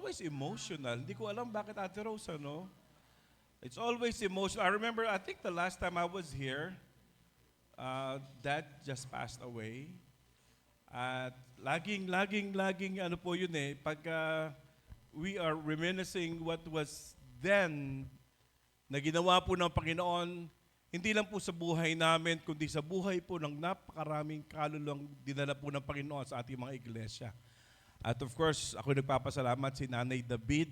always emotional. Hindi ko alam bakit Ate Rose, ano? It's always emotional. I remember, I think the last time I was here, Dad just passed away. At laging, ano po yun eh, pag we are reminiscing what was then na ginawa po ng Panginoon, hindi lang po sa buhay namin, kundi sa buhay po ng napakaraming kaluluwang dinala po ng Panginoon sa ating mga iglesia. At of course, ako nagpapasalamat si Nanay David.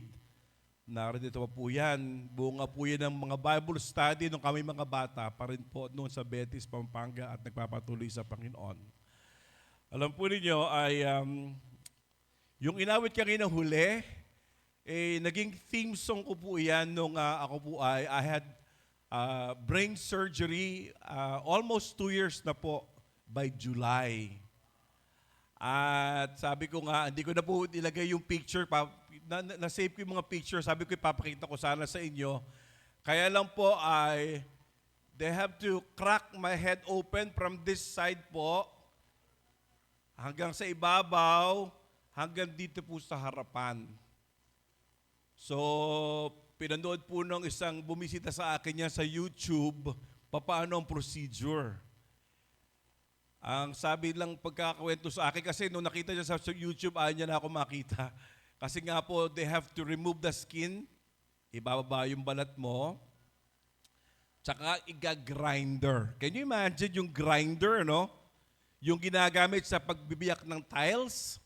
Narito pa po yan. Bunga po yan ng mga Bible study nung kami mga bata pa rin po noon sa Betis, Pampanga at nagpapatuloy sa Panginoon. Alam po ninyo ay yung inawit kanina huli, naging theme song ko po yan nung ako po I had brain surgery almost 2 years na po by July. At sabi ko nga, hindi ko na po nilagay yung picture, na-save ko yung mga picture, sabi ko ipapakita ko sana sa inyo. Kaya lang po they have to crack my head open from this side po, hanggang sa ibabaw, hanggang dito po sa harapan. So, pinanood po ng isang bumisita sa akin niya sa YouTube, paano ang procedure. Ang sabi lang pagkakakwento sa akin, kasi nung nakita niya sa YouTube, ayaw niya na ako makita. Kasi nga po, they have to remove the skin, ibababa yung balat mo, tsaka iga-grinder. Can you imagine yung grinder, no? Yung ginagamit sa pagbibiyak ng tiles,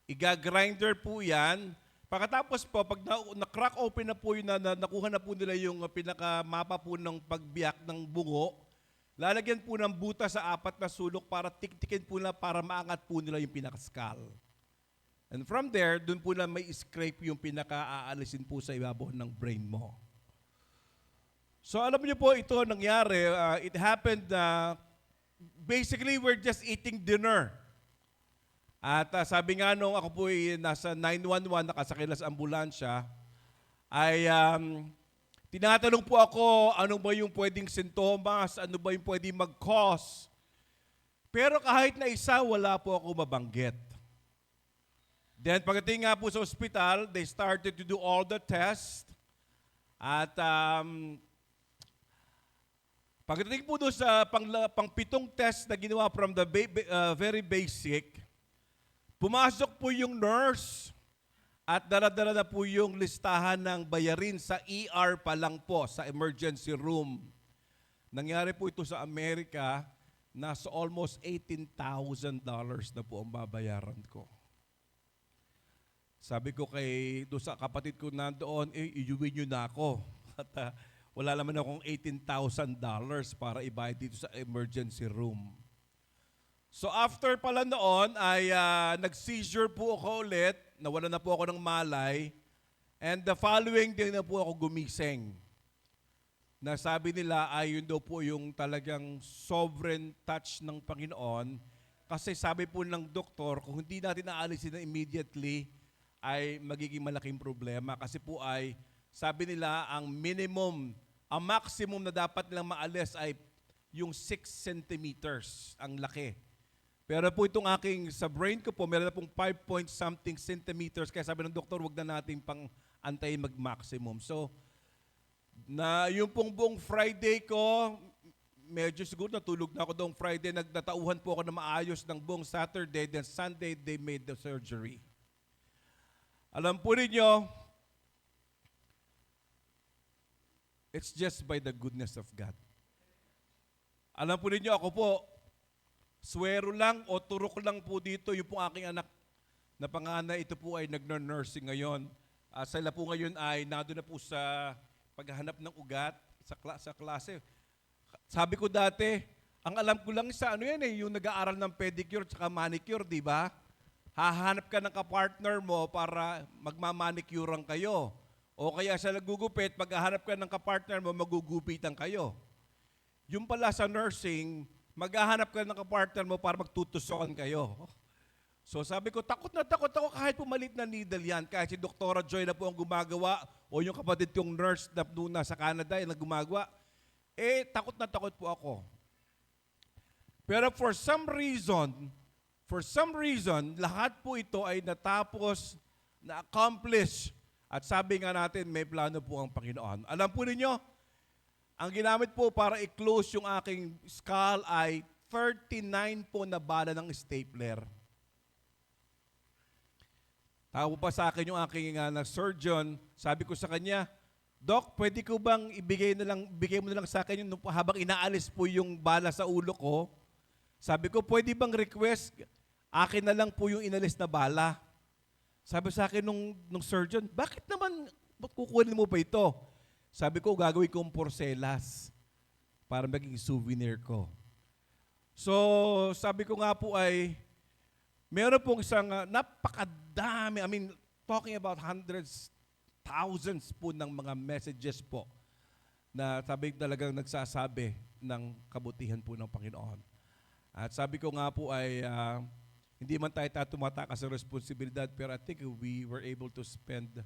iga-grinder po yan. Pagkatapos po, pag na-crack open na po yun, nakuha na po nila yung pinakamapa po ng pagbiyak ng bungo, lalagyan po ng buta sa 4 na sulok para tiktikin po nila para maangat po nila yung pinaka-skull. And from there, dun po na may scrape yung pinaka-aalisin po sa ibabaw ng brain mo. So alam niyo po, ito nangyari, it happened basically, we're just eating dinner. At sabi nga nung ako po nasa 911, nakasakay na sa ambulansya, ay tinatanong po ako, ano ba yung pwedeng sintomas, ano ba yung pwedeng mag-cause. Pero kahit na isa, wala po ako mabanggit. Then pagdating nga po sa ospital, they started to do all the tests. At pagdating po doon sa pang-pitong test na ginawa from the very basic, pumasok po yung nurse at dala-dala na po yung listahan ng bayarin sa ER pa lang po, sa emergency room. Nangyari po ito sa Amerika, nasa almost $18,000 na po ang babayaran ko. Sabi ko doon sa kapatid ko nandoon, iuwi nyo na ako. At wala naman akong $18,000 para ibayad dito sa emergency room. So after pala noon ay nag-seizure po ako ulit, nawala na po ako ng malay, and the following day na po ako gumising. Na sabi nila ay yun daw po yung talagang sovereign touch ng Panginoon, kasi sabi po ng doktor, kung hindi natin naalisin na immediately, ay magiging malaking problema. Kasi po ay, sabi nila, ang maximum na dapat nilang maalis ay yung 6 centimeters, ang laki. Pero po itong sa brain ko po, meron na pong 5 point something centimeters, kaya sabi ng doktor, wag na natin pang antayin mag-maximum. So, yung pong buong Friday ko, medyo siguro natulog na ako doong Friday, nagtatauhan po ako na maayos ng buong Saturday, then Sunday, they made the surgery. Alam po ninyo, it's just by the goodness of God. Alam po ninyo, ako po, swero lang o turok lang po dito, yung pong aking anak na panganay, ito po ay nag-nursing ngayon. Sila po ngayon ay nandun na po sa paghahanap ng ugat sa klase. Sabi ko dati, ang alam ko lang sa yung nag-aaral ng pedicure at manicure, di ba? Hahanap ka ng kapartner mo para magmamanicurean kayo. O kaya sa nagugupit, paghahanap ka ng kapartner mo, magugupitan kayo. Yung pala sa nursing, maghahanap ka ng kapartner mo para magtutusokan kayo. So sabi ko, takot na takot ako kahit pumalit na needle yan. Kahit si Dr. Joy na po ang gumagawa o yung kapatid kong nurse na doon sa Canada yung gumagawa, takot na takot po ako. Pero for some reason, lahat po ito ay natapos na-accomplish. At sabi nga natin, may plano po ang Panginoon. Alam po ninyo, ang ginamit po para i-close yung aking skull ay 39 po na bala ng stapler. Tawag pa sa akin yung aking na-surgeon. Sabi ko sa kanya, Doc, pwede ko bang bigay mo na lang sa akin yung habang inaalis po yung bala sa ulo ko? Sabi ko, pwede bang request, akin na lang po yung inalis na bala? Sabi sa akin nung surgeon, bakit kukunin mo pa ito? Sabi ko, gagawin kong porcelas para maging souvenir ko. So, sabi ko nga po ay, meron pong isang napakadami, talking about hundreds, thousands po ng mga messages po na sabi talagang nagsasabi ng kabutihan po ng Panginoon. At sabi ko nga po ay, hindi man tayo tumatakas sa responsibilidad, pero I think we were able to spend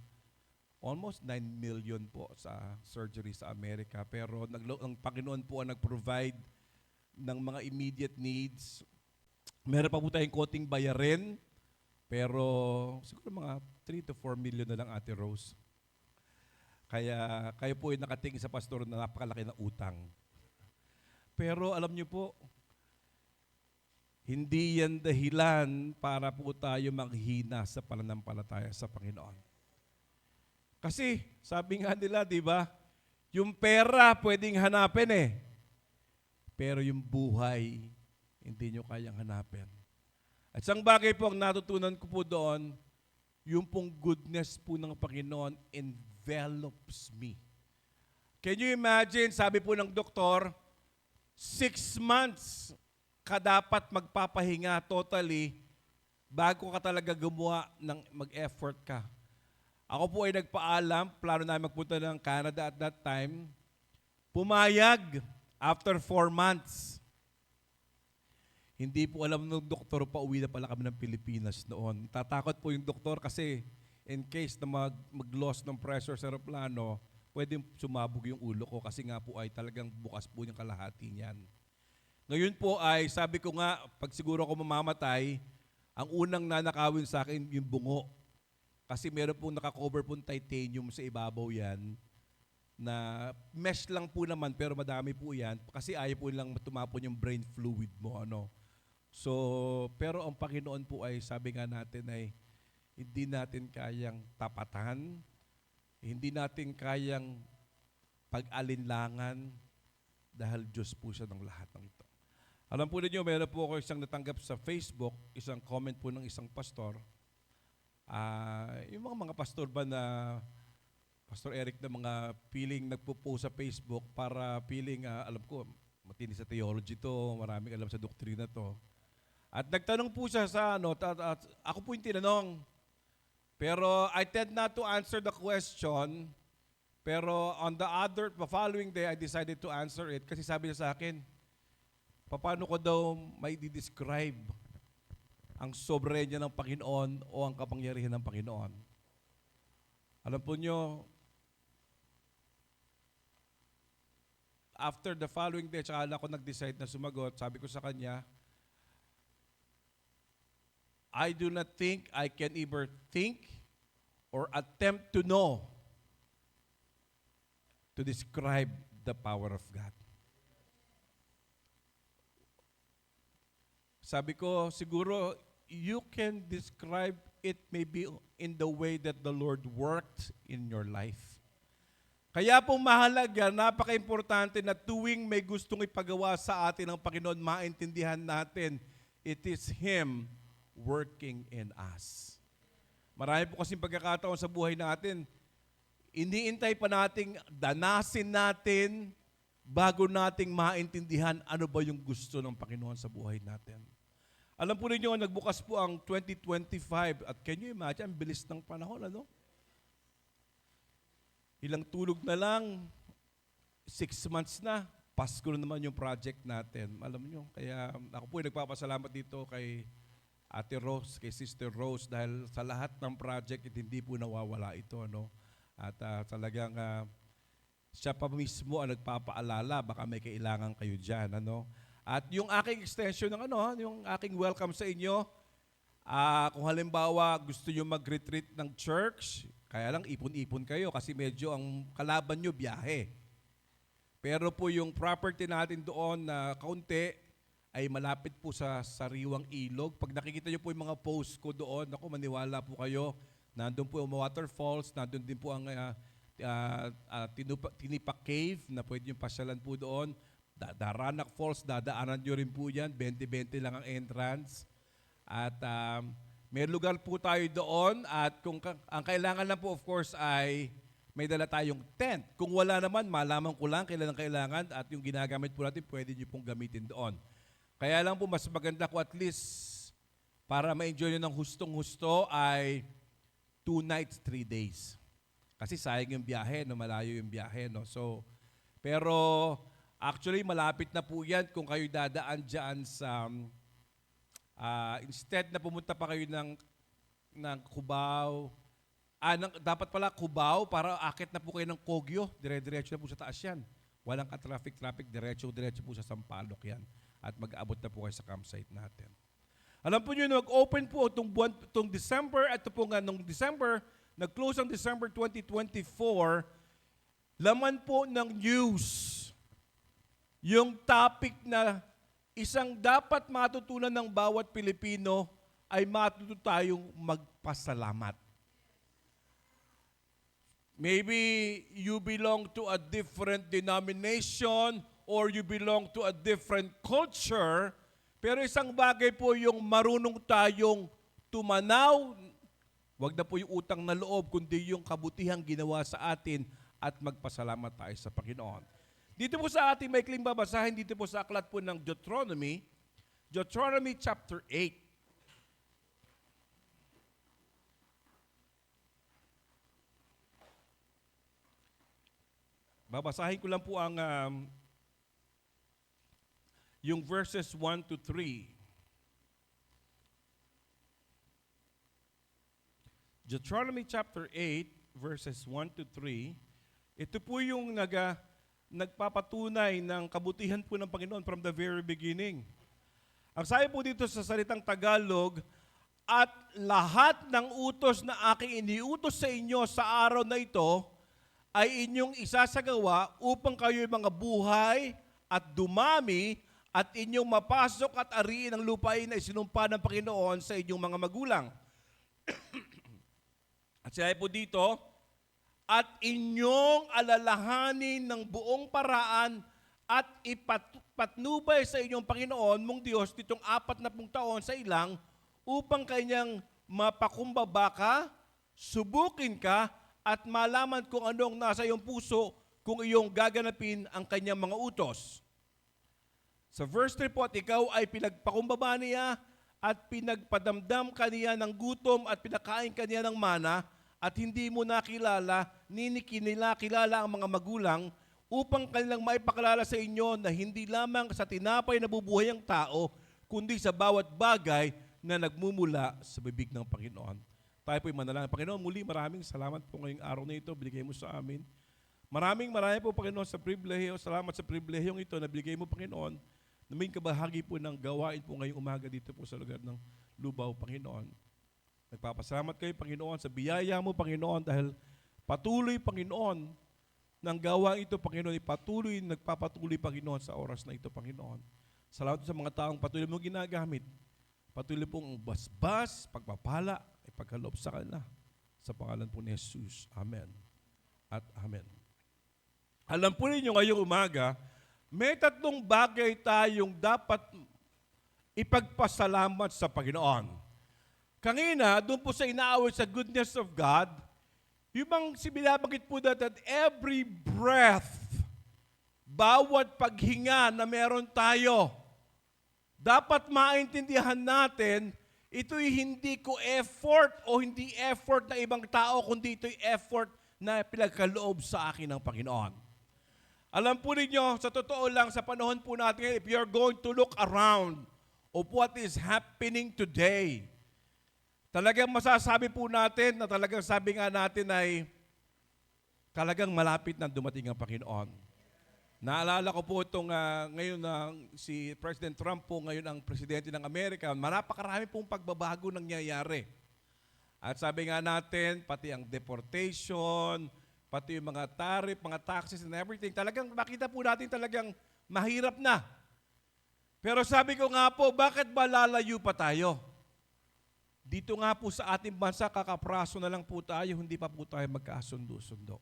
almost 9 million po sa surgery sa Amerika. Pero ang Panginoon po ang nag-provide ng mga immediate needs. Meron pa po tayong konting bayarin, pero siguro mga 3 to 4 million na lang, Ate Rose. Kaya kayo po ay nakatingin sa pastor na napakalaki ng utang. Pero alam niyo po, hindi yan dahilan para po tayo manghina sa pananampalataya sa Panginoon. Kasi, sabi nga nila, di ba, yung pera pwedeng hanapin pero yung buhay, hindi nyo kayang hanapin. At isang bagay po ang natutunan ko po doon, yung pong goodness po ng Panginoon envelops me. Can you imagine, sabi po ng doktor, 6 months ka dapat magpapahinga totally bago ka talaga gumawa ng mag-effort ka. Ako po ay nagpaalam, plano namin magpunta ng Canada at that time. Pumayag after 4 months. Hindi po alam ng doktor, pauwi na pala kami ng Pilipinas noon. Tatakot po yung doktor kasi in case na mag-loss ng pressure sa aeroplano, pwedeng sumabog yung ulo ko kasi nga po ay talagang bukas po yung kalahati niyan. Ngayon po ay sabi ko nga, pag siguro ako mamamatay, ang unang nanakawin sa akin yung bungo. Kasi meron pong nakakover pong titanium sa ibabaw yan, na mesh lang po naman pero madami po yan kasi ayaw po lang tumapon yung brain fluid mo. So, pero ang Panginoon po ay sabi nga natin ay hindi natin kayang tapatan, hindi natin kayang pag-alinlangan dahil Diyos po siya ng lahat ng ito. Alam po ninyo, meron po ako isang natanggap sa Facebook, isang comment po ng isang pastor. Yung mga pastor ba na Pastor Eric na mga feeling nagpo-post sa Facebook para feeling, alam ko, matindi sa theology to, maraming alam sa doktrina to. At nagtanong po siya sa ako po yung tinanong. Pero I tend not to answer the question, pero on the following day, I decided to answer it kasi sabi niya sa akin, paano ko daw may describe ang soberenya ng Panginoon o ang kapangyarihan ng Panginoon? Alam po nyo, after the following day, tsaka ako nag-decide na sumagot, sabi ko sa kanya, I do not think I can either think or attempt to know to describe the power of God. Sabi ko, siguro, you can describe it maybe in the way that the Lord worked in your life. Kaya po mahalaga, napaka-importante na tuwing may gustong ipagawa sa atin ng Panginoon, maintindihan natin, it is Him working in us. Marami po kasing pagkakataon sa buhay natin, iniintay pa nating danasin natin bago nating maintindihan ano ba yung gusto ng Panginoon sa buhay natin. Alam po ninyo, nagbukas po ang 2025 at can you imagine, ang bilis ng panahon, Ilang tulog na lang, 6 months na, Pasko na naman yung project natin. Alam niyo, kaya ako po nagpapasalamat dito kay Ate Rose, kay Sister Rose, dahil sa lahat ng project, hindi po nawawala ito. At talagang siya pa mismo ang nagpapaalala, baka may kailangan kayo dyan. At yung aking extension ng yung aking welcome sa inyo, Kung halimbawa gusto nyo mag-retreat ng church, kaya lang ipon-ipon kayo kasi medyo ang kalaban nyo biyahe. Pero po yung property natin doon na kaunti ay malapit po sa sariwang ilog. Pag nakikita nyo po yung mga posts ko doon, ako maniwala po kayo, nandun po yung waterfalls, nandun din po ang Tinipak Cave na pwede yung pasyalan po doon. Daranak Falls, dadaanan nyo rin po yan, 20-20 lang ang entrance. At may lugar po tayo doon at kung ang kailangan lang po of course ay may dala tayong tent. Kung wala naman, malaman ko lang kailan ang kailangan at yung ginagamit po natin pwede nyo pong gamitin doon. Kaya lang po mas maganda ko at least para ma-enjoy nyo ng hustong-husto ay 2 nights, 3 days. Kasi sayang yung biyahe, no? Malayo yung biyahe. No? So, pero actually malapit na po yan kung kayo dadaan dyan sa instead na pumunta pa kayo ng Cubao, dapat pala Cubao para akit na po kayo ng Kogyo, dire-diretso na po sa taas yan. Walang ka-traffic, diretso po sa Sampaloc yan. At mag-aabot na po kayo sa campsite natin. Alam po nyo, nag-open po itong December, at ito po nga nung December, nag-close ang December 2024, laman po ng news, yung topic na isang dapat matutunan ng bawat Pilipino ay matuto tayong magpasalamat. Maybe you belong to a different denomination or you belong to a different culture, pero isang bagay po yung marunong tayong tumanaw, wag na po yung utang na loob, kundi yung kabutihang ginawa sa atin at magpasalamat tayo sa Panginoon. Dito po sa ating maikling babasahin, dito po sa aklat po ng Deuteronomy chapter 8. Babasahin ko lang po ang yung verses 1 to 3. Deuteronomy chapter 8, verses 1 to 3. Ito po yung nagpapatunay ng kabutihan po ng Panginoon from the very beginning. Ang sabi po dito sa salitang Tagalog, at lahat ng utos na aking iniutos sa inyo sa araw na ito ay inyong isasagawa upang kayo'y mga buhay at dumami at inyong mapasok at ariin ang lupain na isinumpa ng Panginoon sa inyong mga magulang. At sabi po dito, at inyong alalahanin ng buong paraan at ipatnubay sa inyong Panginoon mong Diyos nitong 40 taon sa ilang upang kanyang mapakumbaba ka, subukin ka, at malaman kung anong nasa iyong puso kung iyong gaganapin ang kanyang mga utos. Sa verse 3 po, at ikaw ay pinagpakumbaba niya at pinagpadamdam kaniya ng gutom at pinakain kaniya ng mana, at hindi mo nakilala, kilala ang mga magulang upang kanilang maipakilala sa inyo na hindi lamang sa tinapay na bubuhay ang tao, kundi sa bawat bagay na nagmumula sa bibig ng Panginoon. Tayo po'y manalangin. Panginoon, muli maraming salamat po ngayong araw na ito, binigay mo sa amin. Maraming po, Panginoon, sa pribilehiyo. Salamat sa pribilehiyong ito na binigay mo, Panginoon, na may kabahagi po ng gawain po ngayong umaga dito po sa lugar ng Lubao, Panginoon. Nagpapasalamat kayo, Panginoon, sa biyaya mo, Panginoon, dahil patuloy, Panginoon, ng gawa ito, Panginoon, nagpapatuloy, Panginoon, sa oras na ito, Panginoon. Salamat sa mga taong patuloy mo ginagamit. Patuloy pong basbas, pagpapala, ipagkaloob sa kanila. Sa pangalan po ni Jesus. Amen. At Amen. Alam po ninyo ngayong umaga, may 3 bagay tayong dapat ipagpasalamat sa Panginoon. Kanina, doon po sa inaaway sa goodness of God, yung bang binabanggit po that every breath, bawat paghinga na meron tayo, dapat maintindihan natin, ito'y hindi ko effort o hindi effort na ibang tao, kundi ito'y effort na pinagkaloob sa akin ng Panginoon. Alam po ninyo, sa totoo lang, sa panahon po natin, if you're going to look around of what is happening today, talagang masasabi po natin na talagang sabi nga natin ay talagang malapit na dumating ang Panginoon. Naalala ko po itong ngayon si President Trump po ngayon ang presidente ng Amerika. Napakarami pong pagbabago nangyayari. At sabi nga natin, pati ang deportation, pati yung mga tariff, mga taxes and everything, talagang makita po natin talagang mahirap na. Pero sabi ko nga po, bakit ba lalayo pa tayo? Dito nga po sa ating bansa, kakapraso na lang po tayo, hindi pa po tayo magkasundo-sundo.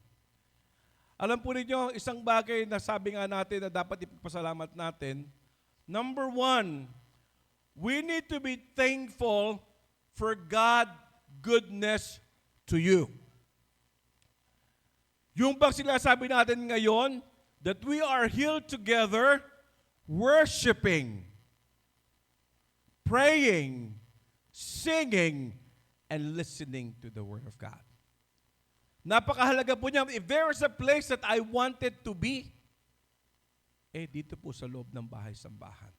Alam po ninyo, isang bagay na sabi nga natin na dapat ipagpasalamat natin, number one, we need to be thankful for God's goodness to you. Yung bang sinasabi natin ngayon, that we are here together, worshiping, praying, singing, and listening to the Word of God. Napakahalaga po niya. If there is a place that I wanted to be, dito po sa loob ng bahay-sambahan.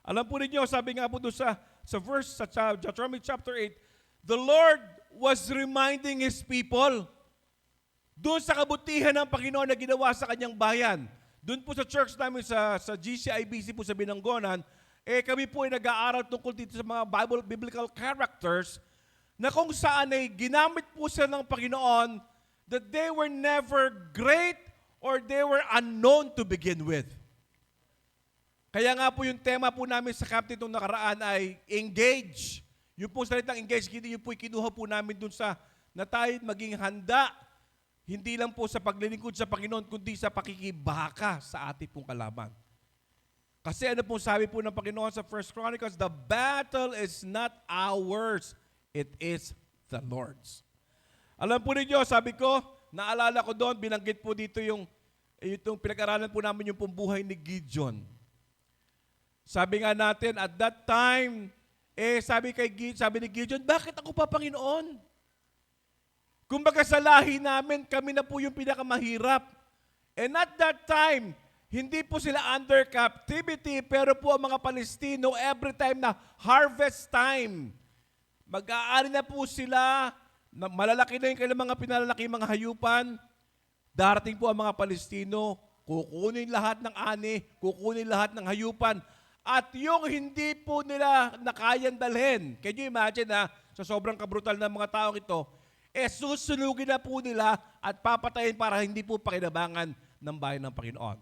Alam po ninyo, sabi nga po doon sa verse sa Deuteronomy chapter 8, the Lord was reminding His people doon sa kabutihan ng Panginoon na ginawa sa kanyang bayan. Doon po sa church namin sa GCIBC po sa Binangonan, kami po ay nag-aaral tungkol dito sa mga biblical characters na kung saan ay ginamit po sila ng Panginoon that they were never great or they were unknown to begin with. Kaya nga po yung tema po namin sa captain itong nakaraan ay engage. Yung po salitang engage, yun po kinuha po namin dun sa na tayo maging handa, hindi lang po sa paglilingkod sa Panginoon, kundi sa pakikibaka sa ating pong kalaban. Kasi ano pong sabi po ng Panginoon sa 1 Chronicles, the battle is not ours, it is the Lord's. Alam po ninyo, sabi ko, naalala ko doon, binanggit po dito yung pinag-aralan po namin yung buhay ni Gideon. Sabi nga natin, at that time, sabi ni Gideon, bakit ako pa, Panginoon? Kumbaga sa lahi namin, kami na po yung pinakamahirap. And at that time, hindi po sila under captivity, pero po ang mga Palestino, every time na harvest time, mag-aari na po sila, na malalaki na yung kailang mga pinalaki mga hayupan, darating po ang mga Palestino, kukunin lahat ng ani, kukunin lahat ng hayupan, at yung hindi po nila nakayan dalhin. Can you imagine sa sobrang kabrutal ng mga taong ito, susunugin na po nila at papatayin para hindi po pakinabangan ng bayan ng Panginoon.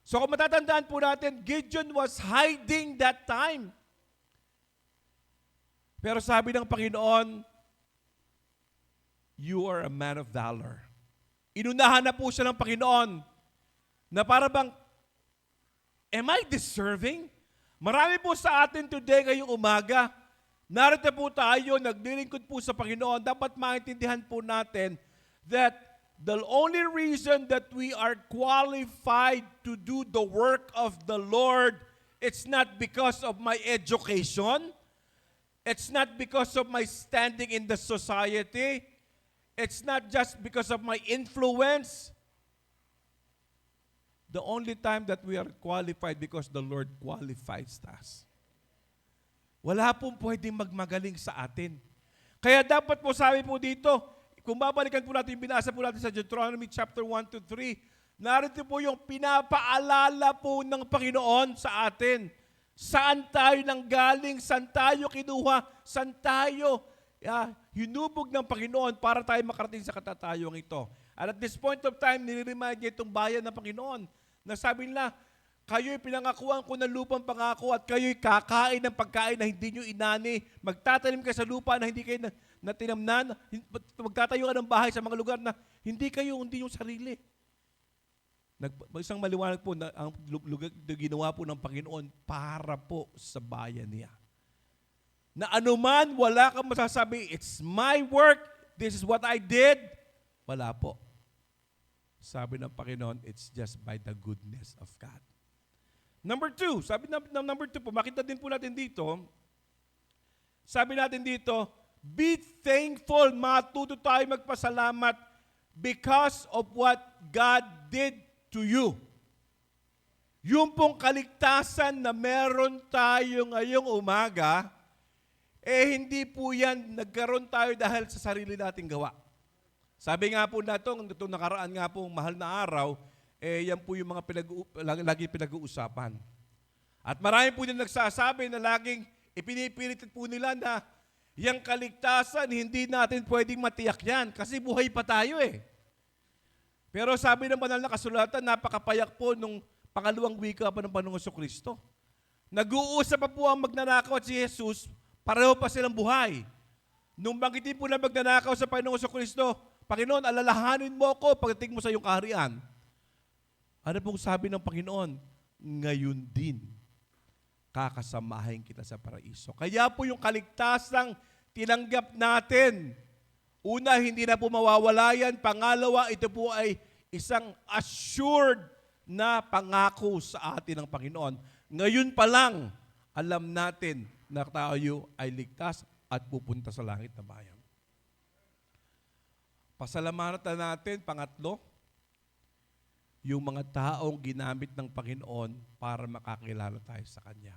So kung matatandaan po natin, Gideon was hiding that time. Pero sabi ng Panginoon, you are a man of valor. Inunahan na po siya ng Panginoon na para bang, am I deserving? Marami po sa atin today ngayong umaga, narito po tayo, naglilingkod po sa Panginoon. Dapat maintindihan po natin that the only reason that we are qualified to do the work of the Lord, it's not because of my education, it's not because of my standing in the society, it's not just because of my influence. The only time that we are qualified because the Lord qualifies us. Wala pong pwedeng magmagaling sa atin. Kaya dapat po sabi po dito, kung babalikan po natin, binasa po natin sa Deuteronomy chapter 1 to 3, narito po yung pinapaalala po ng Panginoon sa atin. Saan tayo nanggaling, saan tayo kinuha, saan tayo hinubog ng Panginoon para tayo makarating sa katatayong ito. And at this point of time, nire-remind niya itong bayan ng Panginoon na sabi nila, kayo'y pinangakuan ko ng lupang pangako at kayo'y kakain ng pagkain na hindi nyo inani. Magtatanim kayo sa lupa na hindi kayo na tinamnan. Magtatayo ka ng bahay sa mga lugar na hindi yung sarili. Isang maliwanag po na ang lugar na ginawa po ng Panginoon para po sa bayan niya. Na anuman, wala kang masasabi, it's my work, this is what I did. Wala po. Sabi ng Panginoon, it's just by the goodness of God. Number 2, sabi ng number 2 po, makita din po natin dito, sabi natin dito, be thankful, matuto tayo magpasalamat because of what God did to you. Yung pong kaligtasan na meron tayo ngayong umaga, hindi po yan, nagkaroon tayo dahil sa sarili nating gawa. Sabi nga po na itong nakaraan nga po, mahal na araw, yan po yung mga lagi pinag-uusapan. At marami po din nagsasabi na laging ipinipilit po nila na yung kaligtasan, hindi natin pwedeng matiyak yan kasi buhay pa tayo eh. Pero sabi ng banal na kasulatan, napakapayak po nung pangalawang wika pa ng Panginoong Jesucristo. Nag-uusap pa po ang magnanakaw at si Jesus, pareho pa silang buhay. Nung banggitin po na magnanakaw sa Panginoong Jesucristo, Panginoon, alalahanin mo ako pagdating mo sa iyong kaharian. Ano pong sabi ng Panginoon? Ngayon din, kakasamahin kita sa paraiso. Kaya po yung kaligtasang tinanggap natin, una, hindi na po mawawala yan. Pangalawa, ito po ay isang assured na pangako sa atin ng Panginoon. Ngayon pa lang, alam natin na tayo ay ligtas at pupunta sa langit na bayan. Pasalamatan natin, pangatlo, yung mga taong ginamit ng Panginoon para makakilala tayo sa Kanya.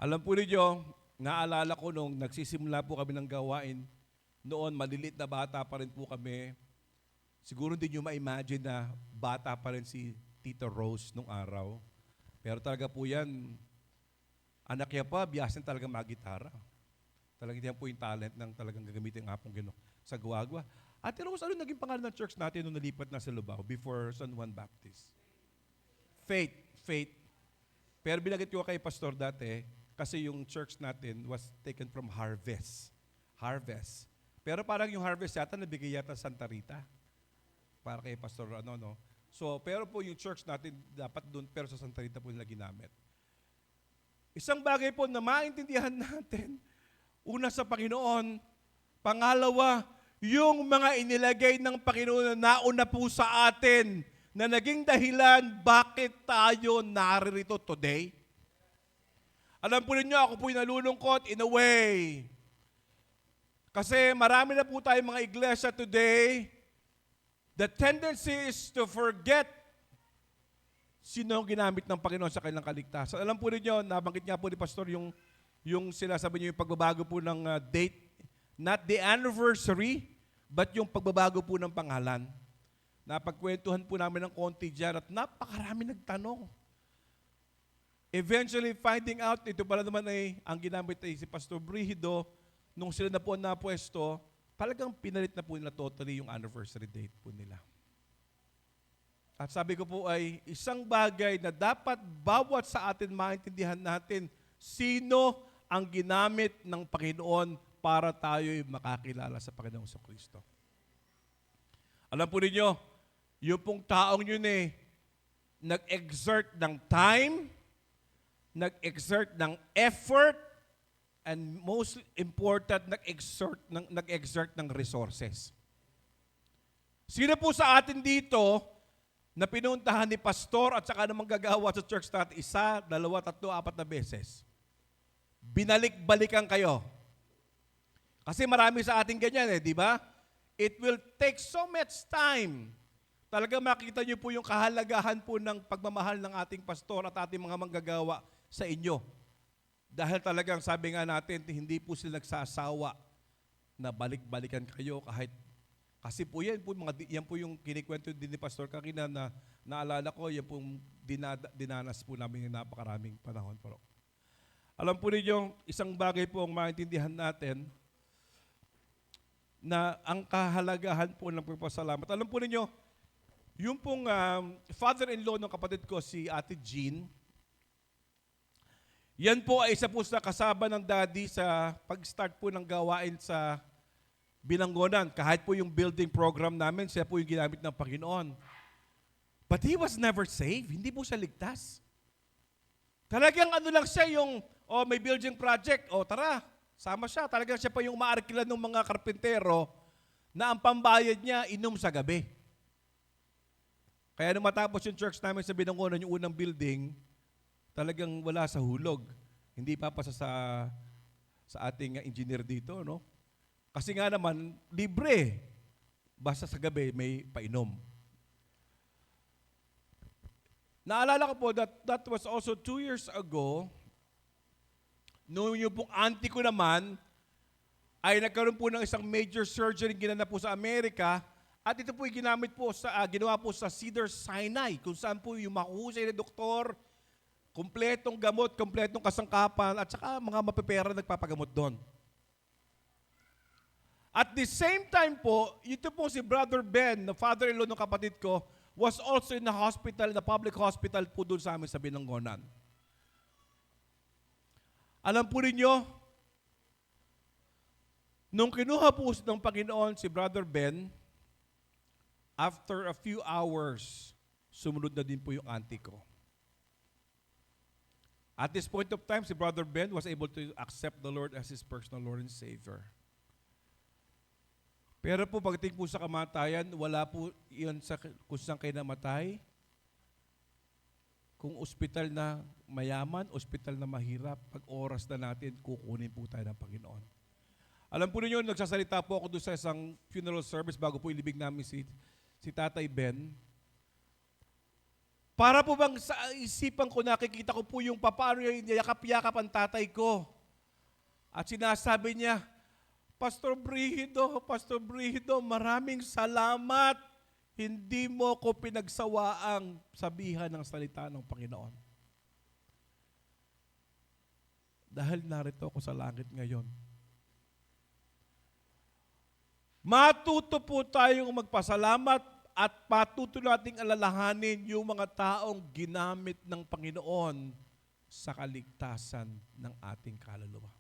Alam po ninyo, naalala ko nung nagsisimula po kami ng gawain, noon malilit na bata pa rin po kami. Siguro hindi nyo ma-imagine na bata pa rin si Tita Rose nung araw. Pero talaga po yan, anak niya pa, biyasin talaga magitara. Talagang yan po yung talent ng talagang gagamitin nga pong sa guwagwa. Ate Rose, ano naging pangalan ng church natin nung nalipat na sa Lubao before San Juan Baptist? Faith. Pero binagit ko kay Pastor dati kasi yung church natin was taken from Harvest. Pero parang yung Harvest yata nabigay yata Santa Rita. Para kay Pastor no. So, pero po yung church natin dapat doon pero sa Santa Rita po nila ginamit. Isang bagay po na maintindihan natin, una sa Panginoon, pangalawa, yung mga inilagay ng Panginoon na nauna po sa atin na naging dahilan bakit tayo naririto today. Alam po ninyo, ako po'y nalulungkot in a way. Kasi marami na po tayong mga iglesia today, the tendency is to forget sino ang ginamit ng Panginoon sa kanilang kaligtasan. Alam po ninyo, nabanggit nga po ni Pastor yung sinasabi niyo yung pagbabago po ng date, not the anniversary, but yung pagbabago po ng pangalan. Napagkwentuhan po namin ng konti dyan at napakarami nagtanong. Eventually, finding out, ito pala naman ay ang ginamit ay si Pastor Brigido, nung sila na po napwesto, talagang pinalit na po nila totally yung anniversary date po nila. At sabi ko po ay isang bagay na dapat bawat sa atin maintindihan natin sino ang ginamit ng Panginoon para tayo'y makakilala sa Panginoong Jesucristo. Alam po ninyo, yung pong taong yun nag-exert ng time, nag-exert ng effort, and most important, nag-exert ng resources. Sino po sa atin dito na pinuntahan ni pastor at saka namang gagawa sa church natin 1, 2, 3, 4 na beses? Binalik-balikan kayo. Kasi marami sa ating ganyan di ba? It will take so much time. Talaga makita niyo po yung kahalagahan po ng pagmamahal ng ating pastor at ating mga manggagawa sa inyo. Dahil talagang sabi nga natin, hindi po sila nagsasawa na balik-balikan kayo kahit kasi po yan po yung kinikwento din ni Pastor kanina na naalala ko, yan po dinanas po namin yung napakaraming panahon. Pero alam po ninyo, isang bagay po ang maintindihan natin na ang kahalagahan po ng pagpasalamat. Alam po ninyo, yung pong father-in-law ng kapatid ko, si Ate Jean, yan po ay isa po sa kasama ng daddy sa pag-start po ng gawain sa Binangonan. Kahit po yung building program namin, siya po yung ginamit ng Panginoon. But he was never saved. Hindi po siya ligtas. Talagang lang siya yung, may building project, tara, sama siya. Talagang siya pa yung maarkilan ng mga karpintero na ang pambayad niya, inom sa gabi. Kaya nung matapos yung church namin sa Binangonan, yung unang building, talagang wala sa hulog. Hindi papasa sa ating engineer dito, no? Kasi nga naman, libre. Basta sa gabi, may painom. Naalala ko po that was also 2 years ago, noong yung pong auntie ko naman, ay nagkaroon po ng isang major surgery ginanap po sa Amerika At ito po ginamit po ginawa po sa Cedar Sinai, kung saan po yung mahusay na doktor, kumpletong gamot, kumpletong kasangkapan, at saka mga mapepera nagpapagamot doon. At the same time po, ito po si Brother Ben, na father-in-law ng kapatid ko, was also in the hospital, the public hospital po doon sa amin sa Binangonan. Alam po ninyo, nung kinuha po ng Panginoon si Brother Ben, after a few hours, sumunod na din po yung auntie ko. At this point of time, si Brother Ben was able to accept the Lord as his personal Lord and Savior. Pero po pagdating po sa kamatayan, wala po iyon kung saan kayo namatay. Kung ospital na mayaman, ospital na mahirap, pag oras na natin, kukunin po tayo ng Panginoon. Alam po ninyo, nagsasalita po ako doon sa isang funeral service bago po ilibig namin si Tatay Ben. Para po bang sa isipan ko, nakikita ko po yung paano niya yakap-yakap ang tatay ko. At sinasabi niya, Pastor Brigido, maraming salamat. Hindi mo ko pinagsawaang sabihan ng salita ng Panginoon. Dahil narito ako sa langit ngayon. Matuto po tayong magpasalamat at patuto nating alalahanin yung mga taong ginamit ng Panginoon sa kaligtasan ng ating kaluluwa.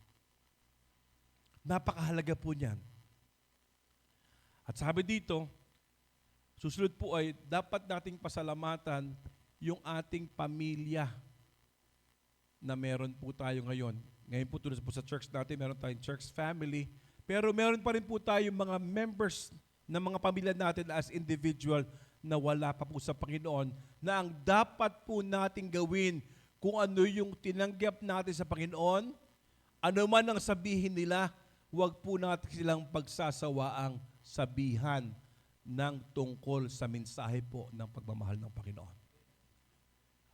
Napakahalaga po niyan. At sabi dito, susunod po ay dapat nating pasalamatan yung ating pamilya na meron po tayo ngayon. Ngayon po tulad po sa church natin, meron tayong church family, pero meron pa rin po tayong mga members ng mga pamilya natin as individual na wala pa po sa Panginoon, na ang dapat po nating gawin kung ano yung tinanggap natin sa Panginoon, ano man ang sabihin nila, huwag po natin silang pagsasawaang sabihan ng tungkol sa mensahe po ng pagmamahal ng Panginoon.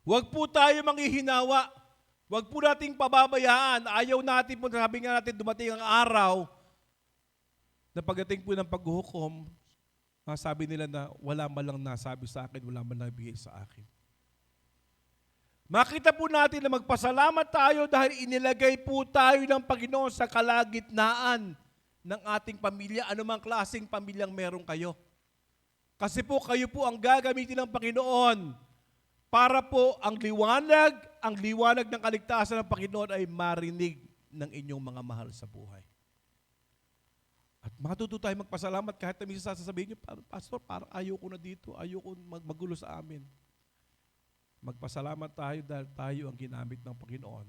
Huwag po tayo manghihinawa. Huwag po nating pababayaan. Ayaw natin po, sabi nga natin, dumating ang araw na pagdating po ng paghuhukom, sabi nila na wala man lang nasabi sa akin, wala man lang bigay sa akin. Makita po natin na magpasalamat tayo dahil inilagay po tayo ng Panginoon sa kalagitnaan ng ating pamilya, anumang klaseng pamilyang meron kayo. Kasi po kayo po ang gagamitin ng Panginoon para po ang liwanag ng kaligtasan ng Panginoon ay marinig ng inyong mga mahal sa buhay. At matuto tayo magpasalamat kahit na minsan sasabihin nyo, Pastor, parang ayoko na dito, ayoko magulo sa amin. Magpasalamat tayo dahil tayo ang ginamit ng Panginoon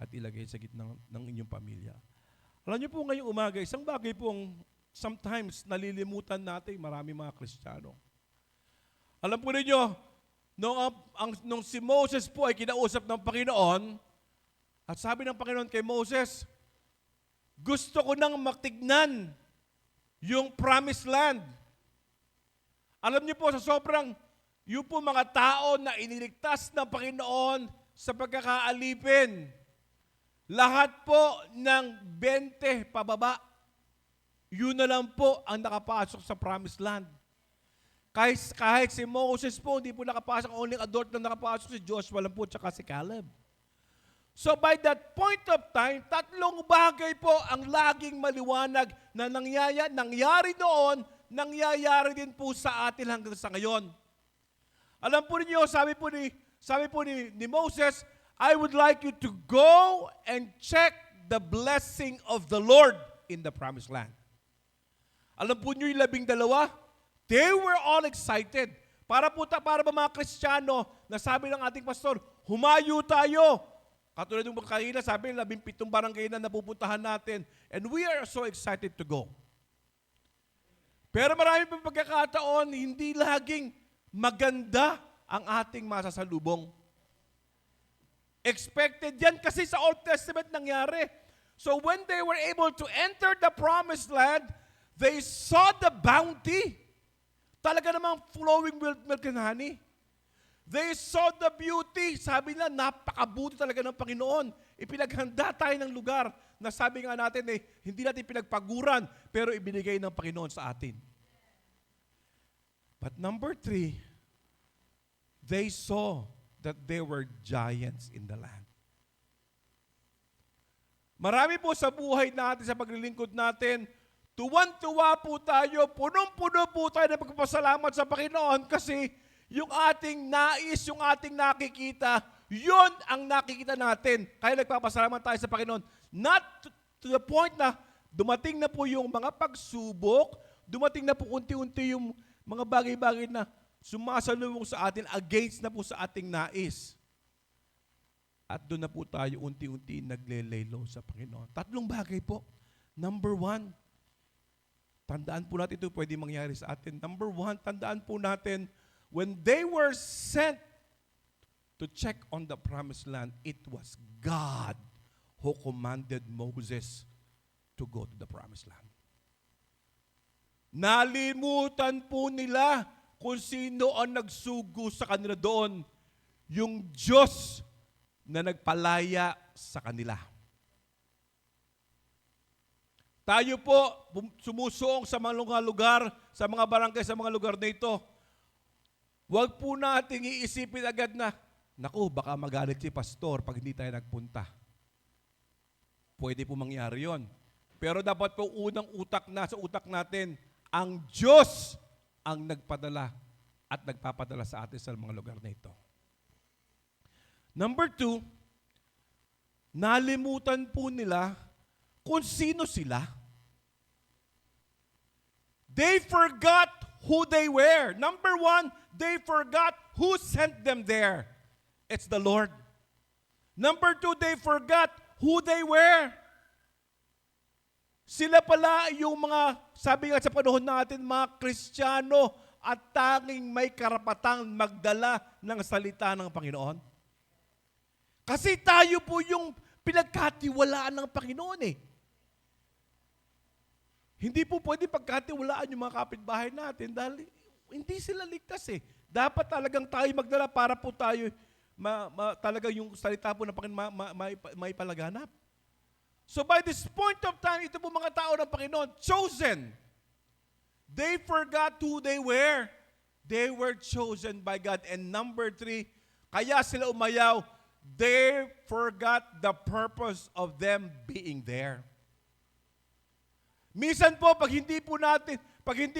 at ilagay sa gitna ng inyong pamilya. Alam niyo po ngayong umaga, isang bagay po ang sometimes nalilimutan natin, marami mga Kristiyano. Alam po ninyo, nung si Moses po ay kinausap ng Panginoon, at sabi ng Panginoon kay Moses, gusto ko nang matignan yung promised land. Alam niyo po, sa sobrang yung po mga tao na iniligtas ng Panginoon sa pagkakaalipin, lahat po ng 20 pababa, yun na lang po ang nakapasok sa promised land. Kahit si Moses po, hindi po nakapasok, only adult na nakapasok, si Joshua lang po, tsaka si Caleb. So by that point of time, tatlong bagay po ang laging maliwanag na nangyari noon, nangyayari din po sa atin hanggang sa ngayon. Alam po niyo, sabi po ni Moses, I would like you to go and check the blessing of the Lord in the promised land. Alam po niyo yung 12, they were all excited. Para ba mga Kristiyano, na sabi ng ating pastor, humayo tayo. Katulad ng kanina, sabi 17 barangay na napupuntahan natin. And we are so excited to go. Pero marami pang pagkakataon, hindi laging maganda ang ating masasalubong. Expected yan kasi sa Old Testament nangyari. So when they were able to enter the promised land, they saw the bounty. Talaga namang flowing milk and honey. They saw the beauty. Sabi na, napakabuti talaga ng Panginoon. Ipinaghanda tayo ng lugar na sabi nga natin, hindi natin pinagpaguran, pero ibinigay ng Panginoon sa atin. But number 3, they saw that there were giants in the land. Marami po sa buhay natin, sa paglilingkod natin, tuwan-tuwa po tayo, punong-puno po tayo ng pagpapasalamat sa Panginoon kasi yung ating nais, yung ating nakikita, yun ang nakikita natin. Kaya nagpapasalamat tayo sa Panginoon. Not to the point na dumating na po yung mga pagsubok, dumating na po unti-unti yung mga bagay-bagay na sumasalubong sa atin, against na po sa ating nais. At doon na po tayo unti-unti nagle-lay-low sa Panginoon. 3 bagay po. Number 1, tandaan po natin ito, pwede mangyari sa atin. Number 1, tandaan po natin, when they were sent to check on the promised land, it was God who commanded Moses to go to the promised land. Nalimutan po nila kung sino ang nagsugo sa kanila doon. Yung Diyos na nagpalaya sa kanila. Tayo po, sumusuong sa mga lugar, sa mga barangay, sa mga lugar na ito, huwag po nating iisipin agad na, naku, baka magalit si pastor pag hindi tayo nagpunta. Pwede po mangyari yon. Pero dapat po unang utak na sa utak natin, ang Diyos ang nagpadala at nagpapadala sa atin sa mga lugar na ito. Number 2, nalimutan po nila kung sino sila. They forgot who they were. Number 1, they forgot who sent them there. It's the Lord. Number 2, they forgot who they were. Sila pala yung mga, sabi nga sa panahon natin, mga Kristiyano at tanging may karapatang magdala ng salita ng Panginoon. Kasi tayo po yung pinagkatiwalaan ng Panginoon eh. Hindi po pwede pagkatiwalaan yung mga kapitbahay natin dahil hindi sila ligtas eh. Dapat talagang tayo magdala para po tayo talaga yung salita po ng Panginoon may palaganap. So by this point of time, ito po mga tao ng Panginoon, chosen. They forgot who they were. They were chosen by God. And number 3, kaya sila umayaw, they forgot the purpose of them being there. Minsan po, pag hindi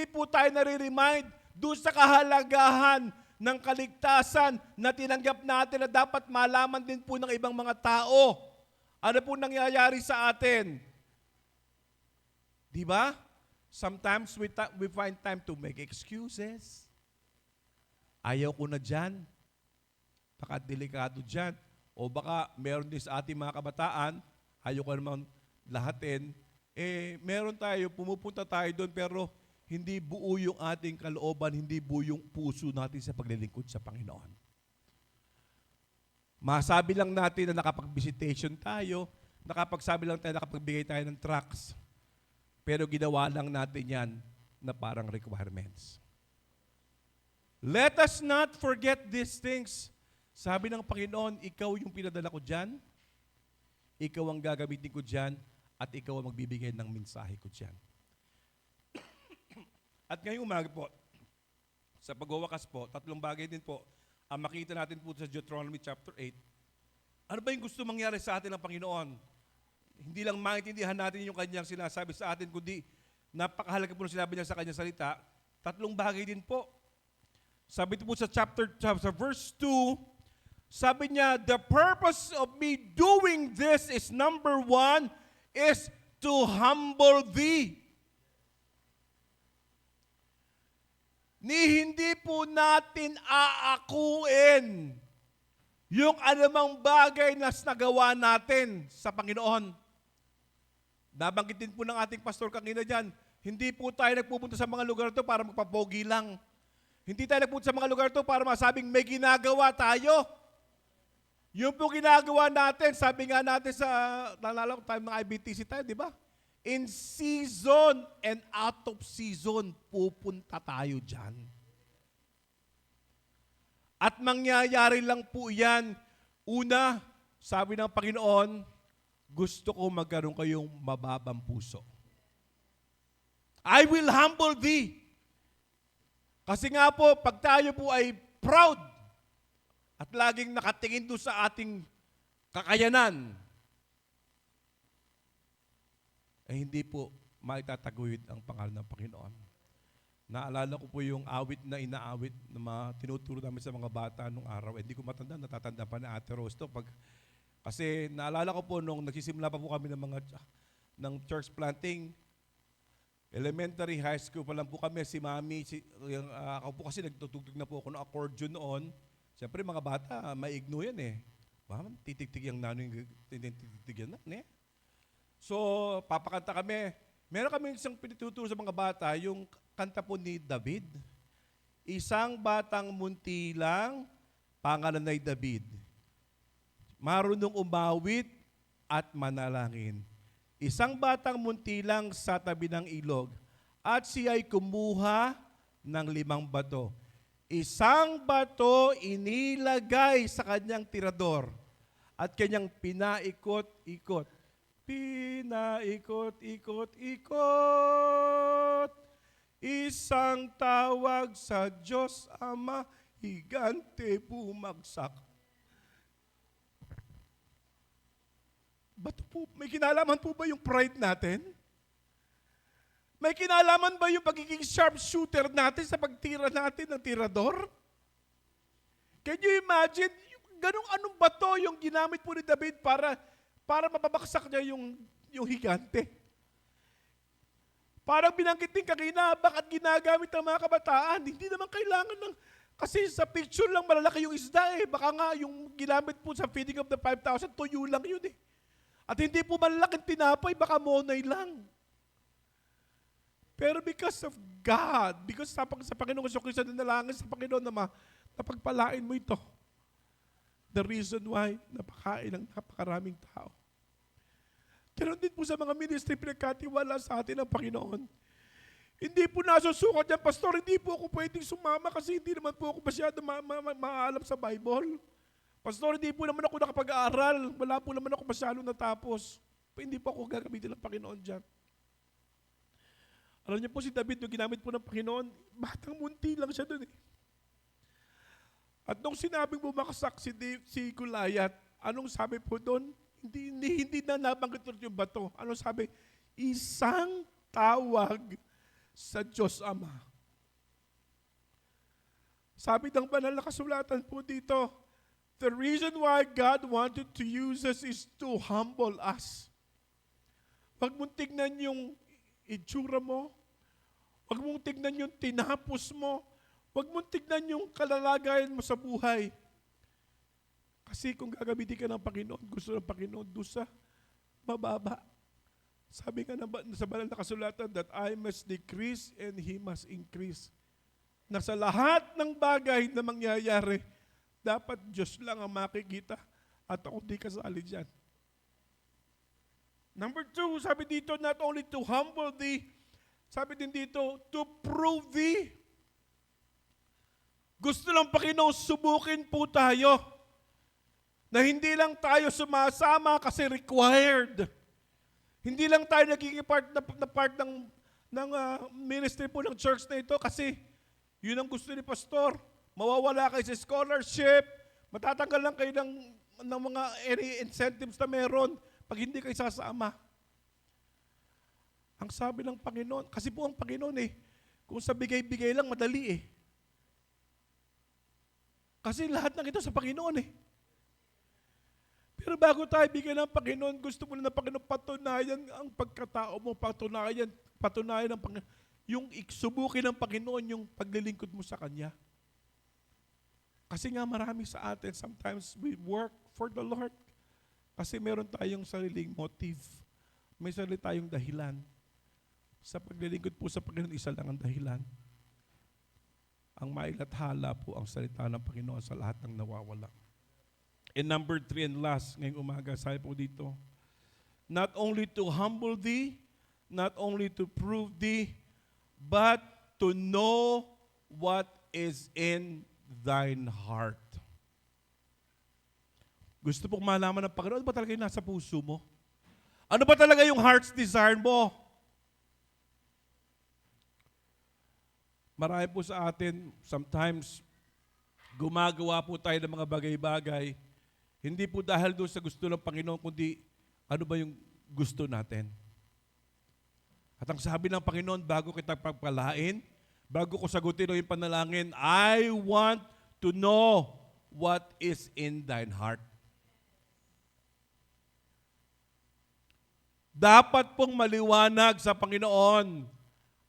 po tayo nare-remind doon sa kahalagahan ng kaligtasan na tinanggap natin na dapat malaman din po ng ibang mga tao, ano po nangyayari sa atin? Di ba? Sometimes we find time to make excuses. Ayaw ko na dyan. Baka delikado dyan. O baka meron din sa ating mga kabataan, ayaw ko naman lahatin, meron tayo, pumupunta tayo doon, pero hindi buo yung ating kalooban, hindi buo yung puso natin sa paglilingkod sa Panginoon. Masabi lang natin na nakapag-visitation tayo, nakapagsabi lang tayo, nakapagbigay tayo ng tracts, pero ginawa lang natin yan na parang requirements. Let us not forget these things. Sabi ng Panginoon, ikaw yung pinadala ko dyan, ikaw ang gagamitin ko dyan, at ikaw ang magbibigay ng mensahe ko dyan. At ngayong umaga po, sa pagwawakas po, 3 bagay din po, ang makita natin po sa Deuteronomy chapter 8, ano ba yung gusto mangyari sa atin ng Panginoon? Hindi lang maintindihan natin yung kanyang sinasabi sa atin, kundi napakahalaga po na sinabi niya sa kanyang salita. 3 bagay din po. Sabi ito po sa verse 2, sabi niya, the purpose of me doing this is number 1, is to humble thee. Ni hindi po natin aakuin yung anumang bagay na nagawa natin sa Panginoon. Nabanggit din po ng ating pastor kanina dyan, hindi po tayo nagpupunta sa mga lugar to para magpapogi lang. Hindi tayo nagpunta sa mga lugar to para masabing may ginagawa tayo. Yung po ginagawa natin, sabi nga natin sa, nalala ko time ng IBTC tayo, di ba? In season and out of season, pupunta tayo dyan. At mangyayari lang po yan. Una, sabi ng Panginoon, gusto ko magkaroon kayong mababang puso. I will humble thee. Kasi nga po, pag tayo po ay proud at laging nakatingin doon sa ating kakayanan, ay hindi po maitataguyod ang pangalan ng Panginoon. Naalala ko po yung awit na inaawit na tinuturo namin sa mga bata nung araw. Hindi ko matanda, natatanda pa ni Ate Rose to. Kasi naalala ko po nung nagsisimula pa po kami ng church planting, elementary, high school pa lang po kami, si Mami, ako po kasi nagtutugtog na po ako ng accordion noon. Siyempre mga bata, maigno yan eh. Ma'am, titig-tig yung nanay, titig yan eh. So, papakanta kami. Meron kami isang pinituturo sa mga bata, yung kanta po ni David. Isang batang munti lang, pangalan ay David. Marunong umawit at manalangin. Isang batang munti lang sa tabi ng ilog, at siya'y kumuha ng 5 bato. Isang bato inilagay sa kanyang tirador, at kanyang pinaikot-ikot. Pinaikot-ikot-ikot. Isang tawag sa Diyos Ama, higante bumagsak. Bato po, may kinalaman po ba yung pride natin? May kinalaman ba yung pagiging sharpshooter natin sa pagtira natin ng tirador? Can you imagine, ganong anong bato yung ginamit po ni David para mababaksak niya yung higante? Parang binanggit din kanina, bakit ginagamit ng mga kabataan? Hindi naman kailangan ng, kasi sa picture lang malalaki yung isda eh. Baka nga yung ginamit po sa feeding of the 5,000, tuyo lang yun eh. At hindi po malalaking tinapay, baka monay lang. Pero because of God, because sa Panginoon Kristo, nanalangin sa Panginoon na napagpalain mo ito. The reason why napakain ng napakaraming tao. Ganon din po sa mga ministry, pinagkatiwala sa atin ng Panginoon. Hindi po nasusukat yan, Pastor, hindi po ako pwedeng sumama kasi hindi naman po ako masyado maalam sa Bible. Pastor, hindi po naman ako nakapag-aaral. Wala po naman ako masyado natapos. Hindi po ako gagamitin ng Panginoon dyan. Alam niyo po si David, yung ginamit po ng Panginoon, batang munti lang siya dun eh. At nung sinabing bumaksak si Goliath, anong sabi po doon? Hindi na nabanggit yung bato. Anong sabi? Isang tawag sa Diyos Ama. Sabi ng banal na kasulatan po dito, the reason why God wanted to use us is to humble us. Huwag mong tignan yung itsura mo. Huwag mong tignan yung tinapos mo. Huwag mong tignan yung kalalagayan mo sa buhay. Kasi kung gagamitin ka ng Panginoon, gusto ng Panginoon doon sa mababa. Sabi nga sa banal na kasulatan that I must decrease and He must increase. Na sa lahat ng bagay na mangyayari, dapat Diyos lang ang makikita at ako di kasali dyan. Number 2, sabi dito, not only to humble thee, sabi din dito, to prove thee. Gusto ng Panginoon subukin po tayo na hindi lang tayo sumasama kasi required. Hindi lang tayo nagiging part ng ministry po ng church na ito kasi yun ang gusto ni Pastor. Mawawala kayo sa scholarship, matatanggal lang kayo ng mga incentives na meron pag hindi kayo sasama. Ang sabi ng Panginoon, kasi po ang Panginoon kung sa bigay-bigay lang, madali eh. Kasi lahat ng ito sa Panginoon eh. Pero bago tayo bigyan ng Panginoon, gusto mo na ng Panginoon patunayan ang pagkatao mo, patunayan ng Panginoon, yung subukin ng Panginoon yung paglilingkod mo sa Kanya. Kasi nga marami sa atin, sometimes we work for the Lord. Kasi meron tayong sariling motive. May sarili tayong dahilan. Sa paglilingkod po sa Panginoon, isa lang ang dahilan. Ang mailathala po ang salita ng Panginoon sa lahat ng nawawala. And number 3 and last, ngayong umaga, sabi po dito, not only to humble thee, not only to prove thee, but to know what is in thine heart. Gusto pong malaman ng Panginoon, ano ba talaga yung nasa puso mo? Ano ba talaga yung heart's desire mo? marami po sa atin, sometimes, gumagawa po tayo ng mga bagay-bagay, hindi po dahil doon sa gusto ng Panginoon, kundi ano ba yung gusto natin. At ang sabi ng Panginoon, bago kita pagpalain, bago ko sagutin o yung panalangin, I want to know what is in thine heart. Dapat pong maliwanag sa Panginoon,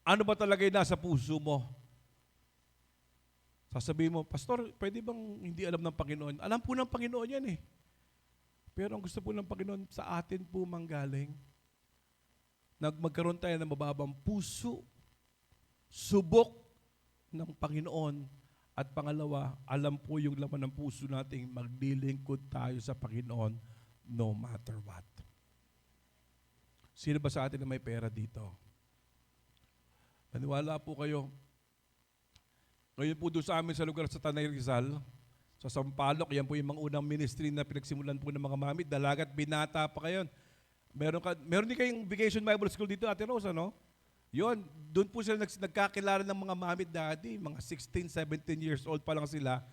ano ba talaga yung nasa puso mo? Sasabihin mo, Pastor, pwede bang hindi alam ng Panginoon? Alam po ng Panginoon yan eh. Pero ang gusto po ng Panginoon sa atin po manggaling, magkaroon tayo ng mababang puso, subok ng Panginoon, at pangalawa, alam po yung laman ng puso nating maglilingkod tayo sa Panginoon no matter what. Sino ba sa atin na may pera dito? Naniwala po kayo, ngayon po doon sa amin sa lugar sa Tanay Rizal, sa Sampaloc, yan po yung mga unang ministry na pinagsimulan po ng mga mamit, dalagat, binata pa kayo. Meron din kayong Vacation Bible School dito, Ate Rose, ano? Yun, doon po sila nagkakilala ng mga mamit dati, mga 16, 17 years old pa lang sila.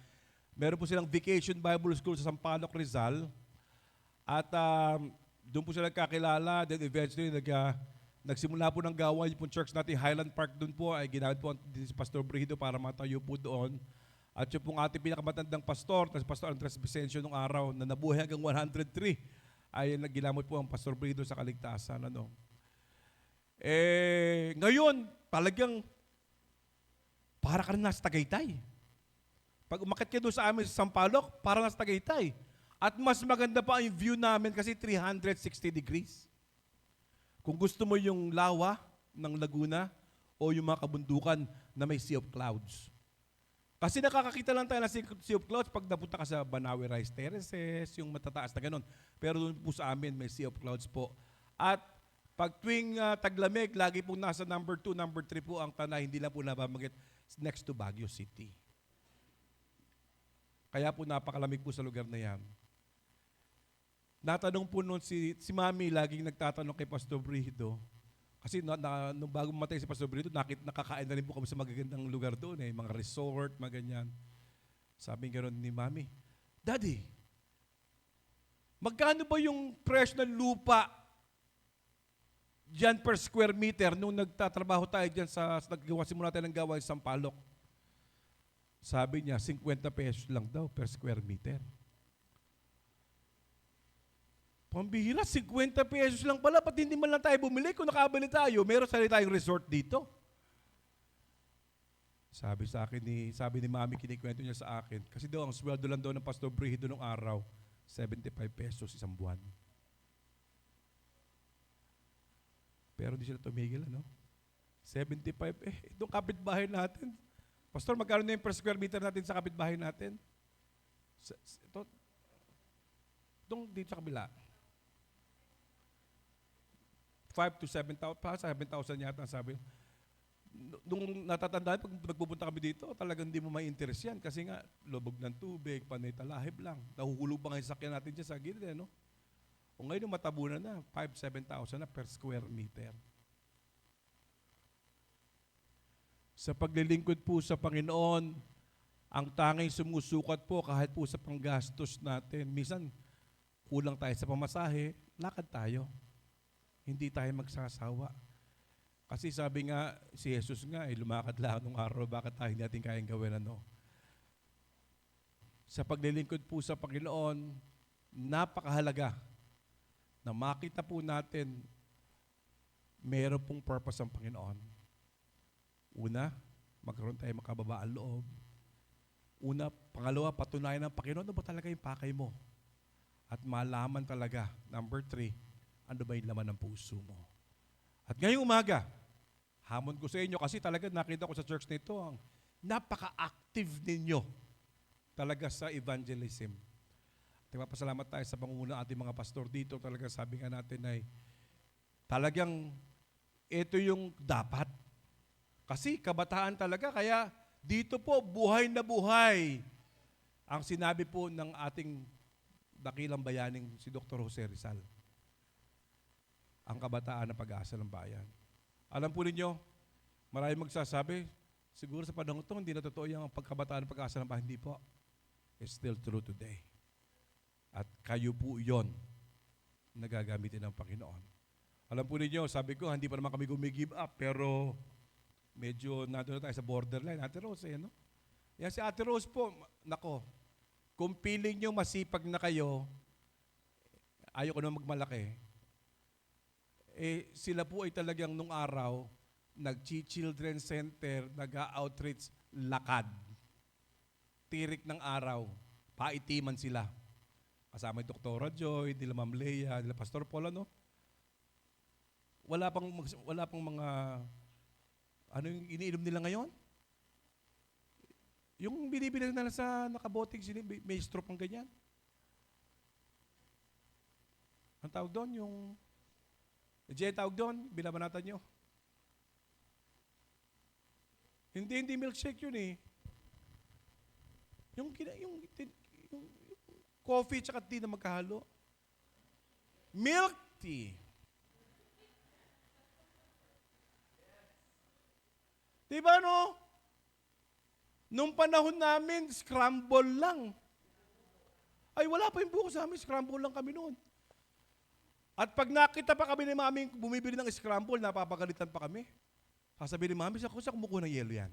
Meron po silang Vacation Bible School sa Sampaloc, Rizal. At doon po sila nagkakilala, then eventually nagsimula po ng gawain yung church natin, Highland Park doon po, ay ginamit po si Pastor Brido para matayo po doon. At yung pong ating pinakamatandang pastor, si Pastor Andres Vicencio nung araw, na nabuhay hanggang 103, ay ginamit po ang Pastor Brido sa kaligtasan. Ano? Ngayon, talagang para ka rin nasa Tagaytay. Pag umakit ka doon sa amin sa Sampaloc, para nasa Tagaytay. At mas maganda pa ang view namin kasi 360 degrees. Kung gusto mo yung lawa ng Laguna o yung mga kabundukan na may Sea of Clouds. Kasi nakakakita lang tayo ng Sea of Clouds pag napunta ka sa Banawe Rice Terraces, yung matataas na ganun. Pero doon po sa amin may Sea of Clouds po. At pag tuwing taglamig, lagi pong nasa number 2, number 3 po ang Tanay, hindi lang po nabamagit next to Baguio City. Kaya po napakalamig po sa lugar na yan. Natanong po noon si Mami, laging nagtatanong kay Pastor Brido. Kasi nung bago matay si Pastor Brido, nakakain na rin po kami sa magagandang lugar doon, mga resort, mga ganyan. Sabi nga ni Mami, Daddy, magkano ba yung presyo ng lupa dyan per square meter nung nagtatrabaho tayo dyan simula tayo ng gawain sa Sampaloc? Sabi niya, 50 pesos lang daw per square meter. Pambihira, 50 pesos lang pala. Ba't hindi man lang tayo bumili? Kung nakabili tayo, meron tayong resort dito. Sabi ni Mami, kinikwento niya sa akin, kasi daw ang sweldo lang daw ng Pastor Brido nung araw, 75 pesos isang buwan. Pero di sila tumigil, ano? 75, itong kapitbahay natin. Pastor, magkano na yung per square meter natin sa kapitbahay natin? Itong dito sa kabila. 5 to 7,000, 7,000 yata ang sabi. Nung natatandaan, pag nagpupunta kami dito, talagang hindi mo may interest yan. Kasi nga, lubog ng tubig, panay talahib lang. Nahuhulog pa nga yung sakyan natin dyan sa gilid, no? O ngayon, matabunan na, 5,000, 7,000 na per square meter. Sa paglilingkod po sa Panginoon, ang tanging sumusukat po kahit po sa panggastos natin. Minsan, kulang tayo sa pamasahe, lakad tayo. Hindi tayo magsasawa. Kasi sabi nga, si Jesus nga, lumakad lang nung araw, bakit tayo hindi natin kayang gawin ano? Sa paglilingkod po sa Panginoon, napakahalaga na makita po natin meron pong purpose ang Panginoon. Una, magkaroon tayo makababaan loob. Pangalawa, patunayan ng Panginoon, ano ba talaga yung pakay mo? At malaman talaga, number 3, ano ba yung laman ng puso mo? At ngayong umaga, hamon ko sa inyo kasi talaga nakita ko sa church nito, ang napaka-active ninyo talaga sa evangelism. Nagpapasalamat tayo sa pangunguna ating mga pastor dito. Talaga sabi nga natin ay talagang ito yung dapat. Kasi kabataan talaga, kaya dito po buhay na buhay ang sinabi po ng ating dakilang bayaning si Dr. Jose Rizal. Ang kabataan na pag-asa ng bayan. Alam po ninyo, maraming magsasabi, Siguro sa panahon ito, hindi na totoo yung pagkabataan ng pag-asa ng bahay. Hindi po. It's still true today. At kayo po yon na gagamitin ng Panginoon. Alam po ninyo, sabi ko, hindi pa naman kami gumi-give up, pero medyo nandun na tayo sa borderline. Ate Rose, no? Yan si Ate Rose po, nako, kung feeling nyo masipag na kayo, ayaw ko na magmalaki, sila po ay talagang nung araw, nag-children center, nag-outreach, lakad. Tirik ng araw, paitiman sila. Kasama yung Dr. Joy, nila Ma'am Leia, nila Pastor Paul, ano? Wala pang mga, ano yung iniinom nila ngayon? Yung binibili nila sa nakaboting sila, may straw pang ganyan. Ang tawag doon, yung, tawag doon, binabanatan nyo. Hindi milkshake yun eh. Yung coffee tsaka tea na magkahalo. Milk tea. Diba no? Nung panahon namin, scramble lang. Ay, wala pa yung buko sa amin, scramble lang kami noon. At pag nakita pa kami ni Mami bumibili ng scramble, napapagalitan pa kami. Sasabihin ni Mami, sa kumukuha ng yelo yan.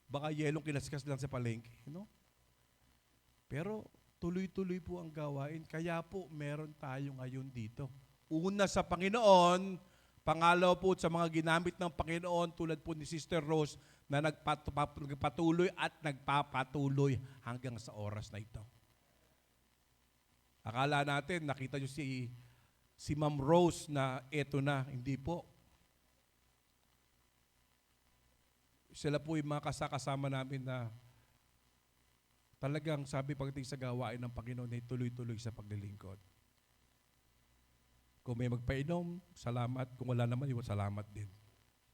Baka yelong kinaskas lang sa palengke. No? Pero tuloy-tuloy po ang gawain. Kaya po meron tayo ngayon dito. Una sa Panginoon, pangalaw po sa mga ginamit ng Panginoon tulad po ni Sister Rose na nagpatuloy at nagpapatuloy hanggang sa oras na ito. Akala natin, nakita nyo si Ma'am Rose na eto na. Hindi po. Sila po yung mga kasama namin na talagang sabi pagdating sa gawain ng Panginoon ay tuloy-tuloy sa paglilingkod. Kung may magpainom, salamat. Kung wala naman, salamat din.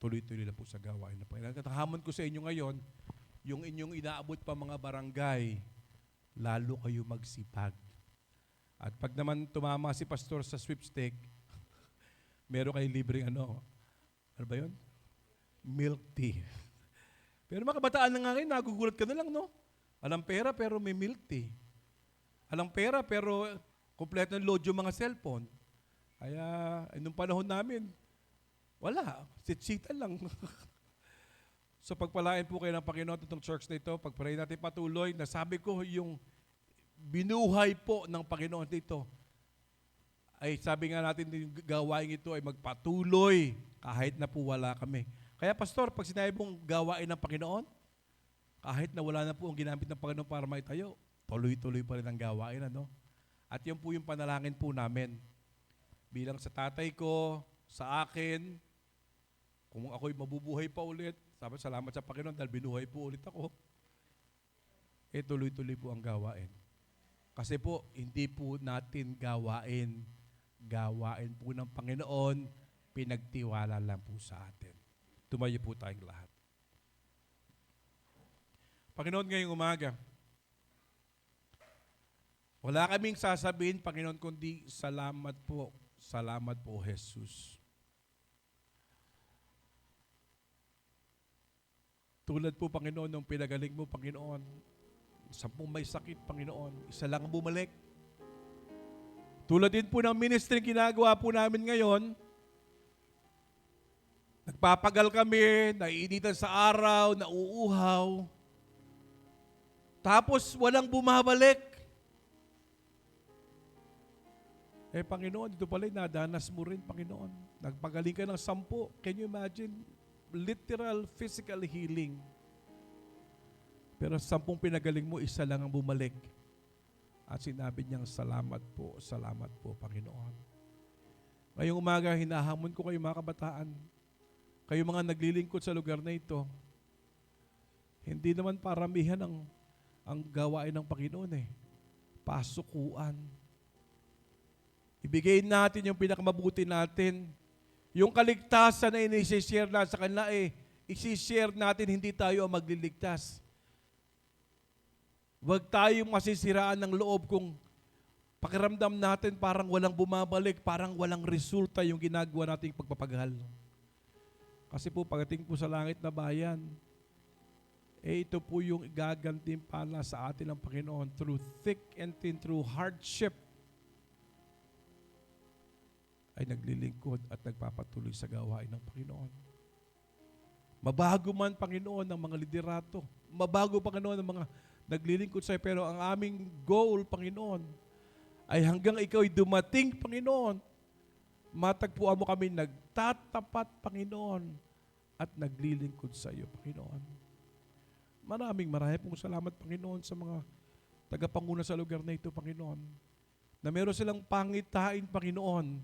Tuloy-tuloy lang po sa gawain ng Panginoon. At hamon ko sa inyo ngayon, yung inyong inaabot pa mga barangay, lalo kayo magsipag. At pag naman tumama si pastor sa sweepstake, meron kayong libreng ano ba yun? Milk tea. Pero mga kabataan na nga ngayon, nagugulat ka na lang, no? Alang pera pero may milk tea. Alang pera pero kompleto ng load yung mga cellphone. Kaya, nung panahon namin, wala. Sit-sitan lang. So pagpalain po kayo ng Panginoon itong church na ito, pagpalain natin patuloy, nasabi ko yung binuhay po ng Panginoon dito. Ay sabi nga natin, yung gawain ito ay magpatuloy kahit na po wala kami. Kaya pastor, pag sinabi mong gawain ng Panginoon, kahit na wala na po ang ginamit ng Panginoon para maitayo, tuloy-tuloy pa rin ang gawain. Ano? At yan po yung panalangin po namin. Bilang sa tatay ko, sa akin, kung ako'y mabubuhay pa ulit, sabi, salamat sa Panginoon dahil binuhay po ulit ako, tuloy-tuloy po ang gawain. Kasi po, hindi po natin gawain po ng Panginoon, pinagtiwala lang po sa atin. Tumayo po tayong lahat. Panginoon, ngayong umaga, wala kaming sasabihin, Panginoon, kundi salamat po, Jesus. Tulad po, Panginoon, nung pinagaling mo, Panginoon, 10 may sakit, Panginoon, isa lang ang bumalik. Tulad din po ng ministry ginagawa po namin ngayon, nagpapagal kami, naiinitan sa araw, nauuhaw, tapos walang bumabalik. Panginoon, dito pala nadanas mo rin, Panginoon. Nagpagaling ka ng 10. Can you imagine? Literal physical healing. Pero 10 pinagaling mo, isa lang ang bumalik. At sinabi niyang, salamat po, Panginoon. Ngayong umaga, hinahamon ko kayo mga kabataan. Kayo mga naglilingkod sa lugar na ito. Hindi naman paramihan ang gawain ng Panginoon Pasukuan. Ibigay natin yung pinakamabuti natin. Yung kaligtasan na inisishare na sa kanila, isishare natin, hindi tayo ang magliligtas. Huwag tayong masisiraan ng loob kung pakiramdam natin parang walang bumabalik, parang walang resulta yung ginagawa nating pagpapagal. Kasi po, pagdating po sa langit na bayan, ito po yung igagantimpala sa atin ng Panginoon through thick and thin, through hardship, ay naglilingkod at nagpapatuloy sa gawain ng Panginoon. Mabago man, Panginoon, ng mga liderato. Mabago, Panginoon, ng mga naglilingkod sa'yo. Pero ang aming goal, Panginoon, ay hanggang ikaw ay dumating, Panginoon, matagpuan mo kami nagtatapat, Panginoon, at naglilingkod sa iyo, Panginoon. Maraming pong salamat, Panginoon, sa mga tagapanguna sa lugar na ito, Panginoon, na meron silang pangitain, Panginoon,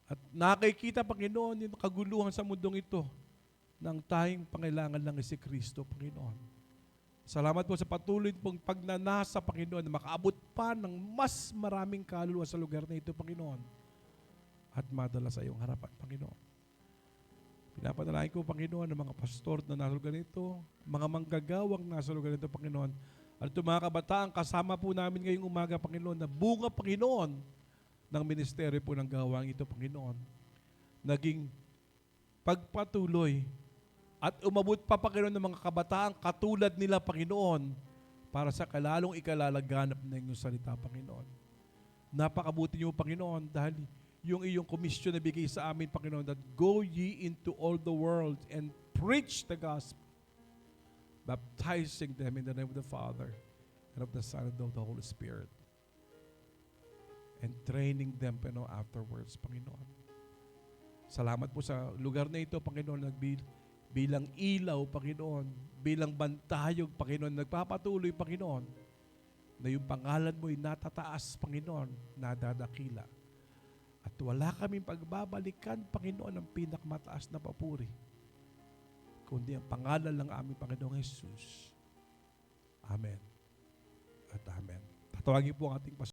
at nakikita, Panginoon, yung kaguluhan sa mundong ito ng tayong pangailangan lang si Kristo, Panginoon. Salamat po sa patuloy pong pagnanasa, Panginoon, na makaabot pa ng mas maraming kaluluwa sa lugar na ito, Panginoon, at madala sa iyong harapan, Panginoon. Pinapanalangin ko, Panginoon, ng mga pastor na nasa lugar nito, mga manggagawang nasa lugar nito, Panginoon, at itong mga kabataan, kasama po namin ngayong umaga, Panginoon, na bunga, Panginoon, ng ministeryo po ng gawang ito, Panginoon, naging pagpatuloy at umabot pa, Panginoon, ng mga kabataan katulad nila, Panginoon, para sa kalalong ikalalaganap ng inyong salita, Panginoon. Napakabuti niyo, Panginoon, dahil yung iyong komisyon na bigay sa amin, Panginoon, that go ye into all the world and preach the gospel, baptizing them in the name of the Father and of the Son and of the Holy Spirit, and training them, Panginoon, afterwards, Panginoon. Salamat po sa lugar na ito, Panginoon, bilang ilaw, Panginoon, bilang bantayog, Panginoon, nagpapatuloy, Panginoon, na yung pangalan mo'y natataas, Panginoon, nadadakila. At wala kaming pagbabalikan, Panginoon, ng pinakamataas na papuri, kundi ang pangalan ng aming Panginoong Jesus. Amen at amen. Tatawagin po ang ating pastor.